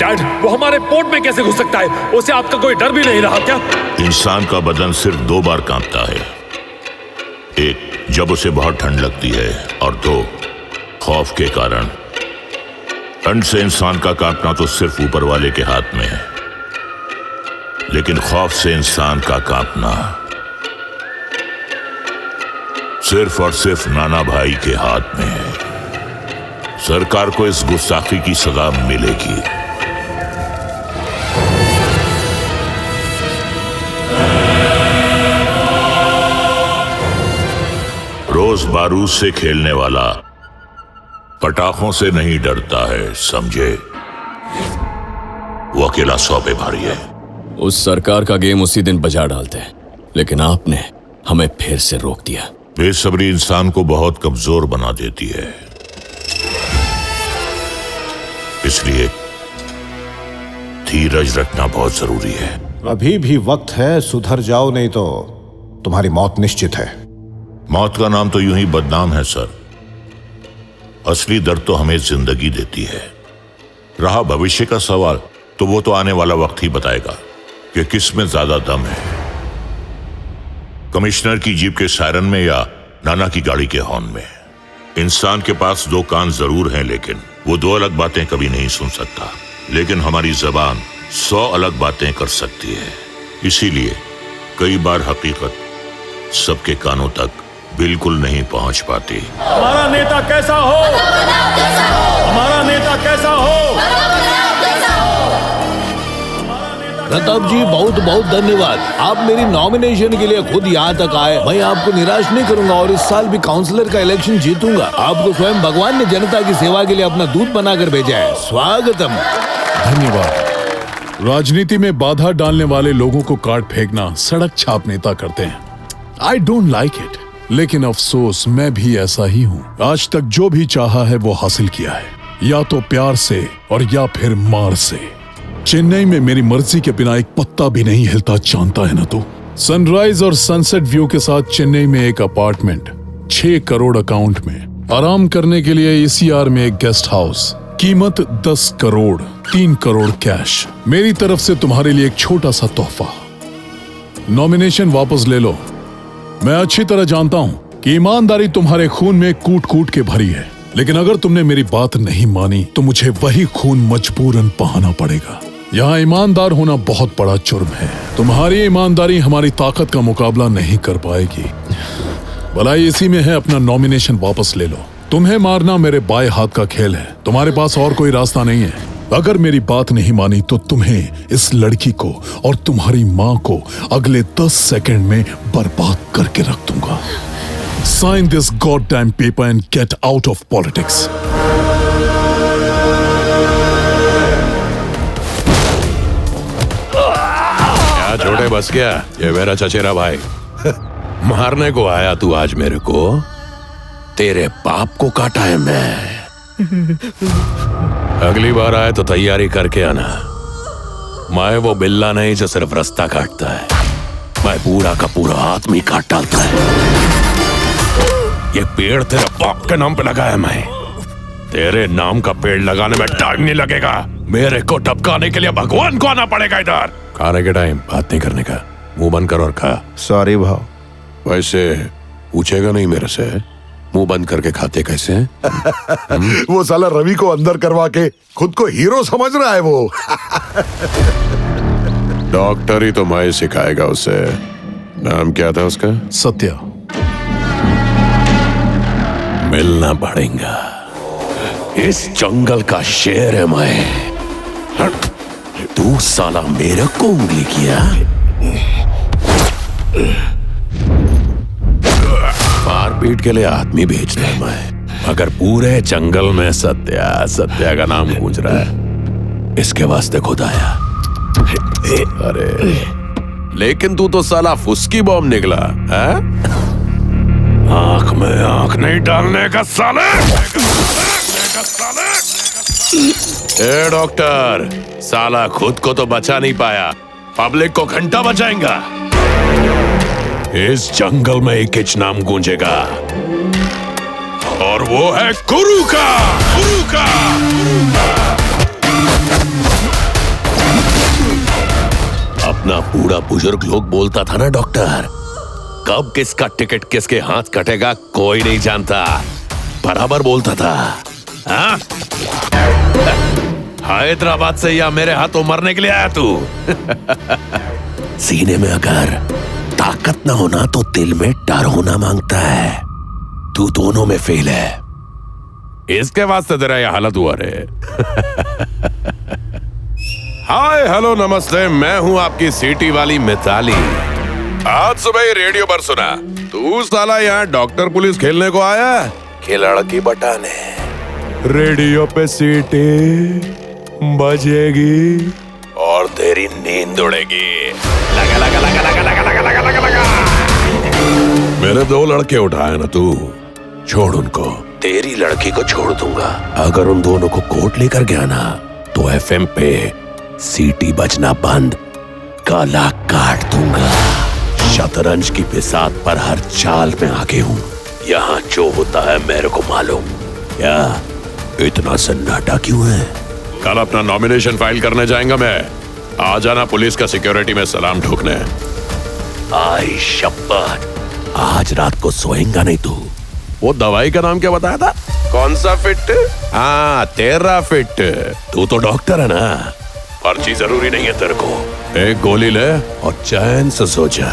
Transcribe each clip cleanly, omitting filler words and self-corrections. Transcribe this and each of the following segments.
Dad, वो हमारे port में कैसे घुस सकता है? उसे आपका कोई डर भी नहीं रहा क्या? इंसान का बदन सिर्फ 2 बार कांपता है। एक, जब उसे बहुत ठंड लगती है, और 2, खौफ के कारण। ठंड से इंसान का कांपना तो सिर्फ ऊपर वाले के हाथ में है, लेकिन खौफ से इंसान का कांपना सिर्फ और सिर्फ नाना भाई के हाथ में है। सरकार को इस गुस्ताखी की सजा मिलेगी। रोज बारूद से खेलने वाला पटाखों से नहीं डरता है, समझे? वो अकेला 100 पे भारी है। उस सरकार का गेम उसी दिन बजा डालते हैं, लेकिन आपने हमें फिर से रोक दिया। बेसब्री इंसान को बहुत कमजोर बना देती है, इसलिए धीरज रखना बहुत जरूरी है। अभी भी वक्त है, सुधर जाओ, नहीं तो तुम्हारी मौत निश्चित है। मौत का नाम तो यूं ही बदनाम है सर। असली दर्द तो हमें जिंदगी देती है। रहा भविष्य का सवाल, तो वो तो आने वाला वक्त ही बताएगा कि किस में ज्यादा दम है, कमिश्नर की जीप के सायरन में या नाना की गाड़ी के हॉर्न में। इंसान के पास 2 कान जरूर हैं, लेकिन वो 2 अलग बातें कभी नहीं सुन सकता। लेकिन हमारी जबान 100 अलग बातें कर सकती है। इसीलिए कई बार हकीकत सबके कानों तक बिल्कुल नहीं पहुंच पाती। हमारा नेता कैसा हो? हमारा नेता कैसा हो? प्रताप जी, बहुत बहुत धन्यवाद। आप मेरी नॉमिनेशन के लिए खुद यहाँ तक आए। मैं आपको निराश नहीं करूंगा और इस साल भी काउंसलर का इलेक्शन जीतूंगा। आपको स्वयं भगवान ने जनता की सेवा के लिए अपना दूत बनाकर भेजा है। स्वागतम। धन्यवाद। राजनीति में बाधा डालने वाले लोगों को काट फेंकना सड़क छाप नेता करते हैं। आई डोंट लाइक इट, लेकिन अफसोस मैं भी ऐसा ही हूँ। आज तक जो भी चाहा है वो हासिल किया है, या तो प्यार से और या फिर मार से। चेन्नई में मेरी मर्जी के बिना एक पत्ता भी नहीं हिलता, जानता है ना तू। सनराइज और सनसेट व्यू के साथ चेन्नई में एक अपार्टमेंट, 6 करोड़ अकाउंट में। आराम करने के लिए ECR में एक गेस्ट हाउस, कीमत 10 करोड़, 3 करोड़ कैश। मेरी तरफ से तुम्हारे लिए एक छोटा सा तोहफा। नॉमिनेशन वापस ले लो। मैं अच्छी तरह जानता हूँ कि ईमानदारी तुम्हारे खून में कूट कूट के भरी है, लेकिन अगर तुमने मेरी बात नहीं मानी तो मुझे वही खून मजबूरन बहाना पड़ेगा। यहाँ ईमानदार होना बहुत बड़ा जुर्म है। तुम्हारी ईमानदारी हमारी ताकत का मुकाबला नहीं कर पाएगी। भलाई इसी में है, अपना नॉमिनेशन वापस ले लो। तुम्हें मारना मेरे बाएं हाथ का खेल है, तुम्हारे पास और कोई रास्ता नहीं है। अगर मेरी बात नहीं मानी तो तुम्हें, इस लड़की को और तुम्हारी माँ को अगले 10 सेकंड में बर्बाद करके रख दूंगा। Sign this goddamn paper and get out of politics. क्या छोटे बस गया? ये मेरा चचेरा भाई। मारने को आया तू आज मेरे को? तेरे बाप को काटा है मैं। अगली बार आए तो तैयारी करके आना। मैं वो बिल्ला नहीं जो सिर्फ रास्ता काटता है, मैं पूरा का पूरा आदमी काट डालता है। ये पेड़ तेरे बाप के नाम पे लगा है, मैं तेरे नाम का पेड़ लगाने में टाइम नहीं लगेगा। मेरे को टपकाने के लिए भगवान को आना पड़ेगा इधर। खाने के टाइम बात नहीं करने का, मुंह बंद कर और खा। सॉरी भाव। वैसे पूछेगा नहीं मेरे से मुंह बंद करके खाते कैसे हैं? वो साला रवि को अंदर करवा के खुद को हीरो समझ रहा है वो। डॉक्टर ही तो मैं सिखाएगा उसे। नाम क्या था उसका? सत्या। मिलना पड़ेगा। इस जंगल का शेर है मैं। तू साला मेरे को उंगली किया। मारपीट के लिए आदमी भेजता है मैं, मगर पूरे जंगल में सत्या का नाम गूंज रहा है। इसके वास्ते खुद आया। अरे लेकिन तू तो साला फुसकी बॉम्ब निकला है? आंख में आंख नहीं डालने का साले। ए डॉक्टर, साला खुद को तो बचा नहीं पाया, पब्लिक को घंटा बचाएगा। इस जंगल में एक ही नाम गूंजेगा और वो है गुरु का। बूढ़ा बुजुर्ग लोग बोलता था ना डॉक्टर, कब किसका टिकट किसके हाथ कटेगा कोई नहीं जानता, बराबर बोलता था। हाँ? हैदराबाद से या मेरे हाथों मरने के लिए आया तू? सीने में अगर ताकत ना होना तो दिल में डर होना मांगता है। तू दोनों में फेल है, इसके वास्ते तेरा यह हालत हुआ रे। हाय हेलो नमस्ते, मैं हूं आपकी सिटी वाली मिताली। आज सुबह ही रेडियो पर सुना तू साला यहाँ डॉक्टर पुलिस खेलने को आया कि लड़की बटाने। रेडियो पे सीटी बजेगी और तेरी नींद उड़ेगी। लगा लगा लगा लगा लगा लगा लगा लगा लगा। मेरे 2 लड़के उठाए ना तू, छोड़ उनको। तेरी लड़की को छोड़ दूंगा, अगर उन दोनों को कोर्ट लेकर गया ना तो एफएम पे सीटी बजना बंद, गला काट दूंगा। शतरंज की बिसात पर हर चाल में आगे हूँ, यहाँ जो होता है मेरे को मालूम। क्या इतना सन्नाटा क्यों है? कल अपना नॉमिनेशन फाइल करने जाएगा मैं, आ जाना पुलिस का सिक्योरिटी में सलाम ठोकने। आई शपथ, आज रात को सोएगा नहीं तू। वो दवाई का नाम क्या बताया था? कौन सा फिट? हाँ तेरा फिट। तू तो डॉक्टर है ना, पर्ची जरूरी नहीं है तेरे को। एक गोली ले और चैन से सो जा।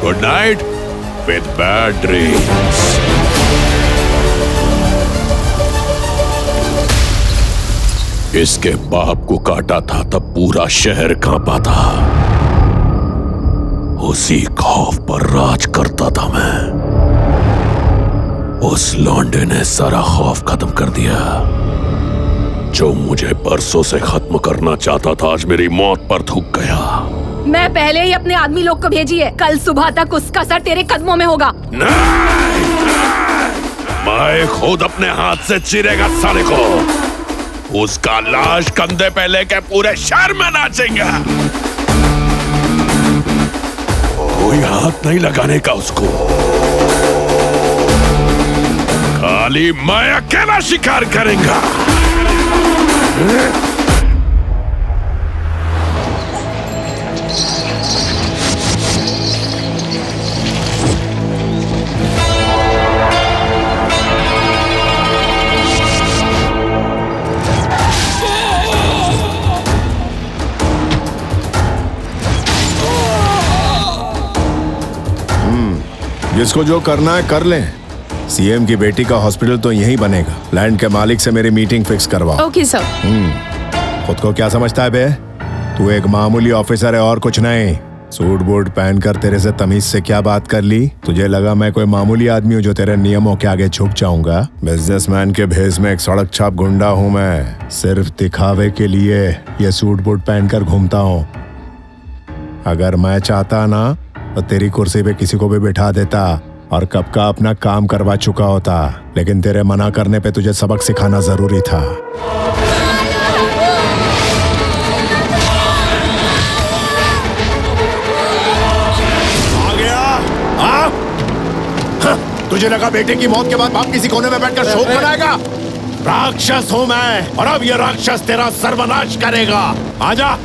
Good night with bad dreams. इसके बाप को काटा था तब पूरा शहर कांपा था, उसी खौफ पर राज करता था मैं। उस लौंडे ने सारा खौफ खत्म कर दिया। जो मुझे परसों से खत्म करना चाहता था आज मेरी मौत पर थूक गया। मैं पहले ही अपने आदमी लोग को भेजी है, कल सुबह तक उसका सर तेरे कदमों में होगा। नहीं, मैं खुद अपने हाथ से चीरेगा साले को। उसका लाश कंधे पे लेके पूरे शहर में नाचेंगे। कोई हाथ नहीं लगाने का उसको, खाली मैं अकेला शिकार करेंगा। जिसको जो करना है कर लें। सीएम की बेटी का हॉस्पिटल तो यहीं बनेगा। लैंड के मालिक से मेरी मीटिंग फिक्स करवाओ। Okay sir. खुद को क्या समझता है बे? तू एक मामूली ऑफिसर है और कुछ नहीं। सूट बूट पहनकर तेरे से तमीज से क्या बात कर ली? तुझे लगा मैं कोई मामूली आदमी हूँ जो तेरे नियमों के आगे झुक जाऊंगा? बिजनेसमैन के भेष में एक सड़क छाप गुंडा हूँ मैं। सिर्फ दिखावे के लिए ये सूट बूट पहनकर घूमता हूँ। अगर मैं चाहता ना तो तेरी कुर्सी पे किसी को भी बिठा देता और कब का अपना काम करवा चुका होता, लेकिन तेरे मना करने पे तुझे सबक सिखाना जरूरी था। आ गया? तुझे लगा बेटे की मौत के बाद बाप किसी कोने में बैठकर शोक मनाएगा? राक्षस हूं मैं और अब ये राक्षस तेरा सर्वनाश करेगा। आजा।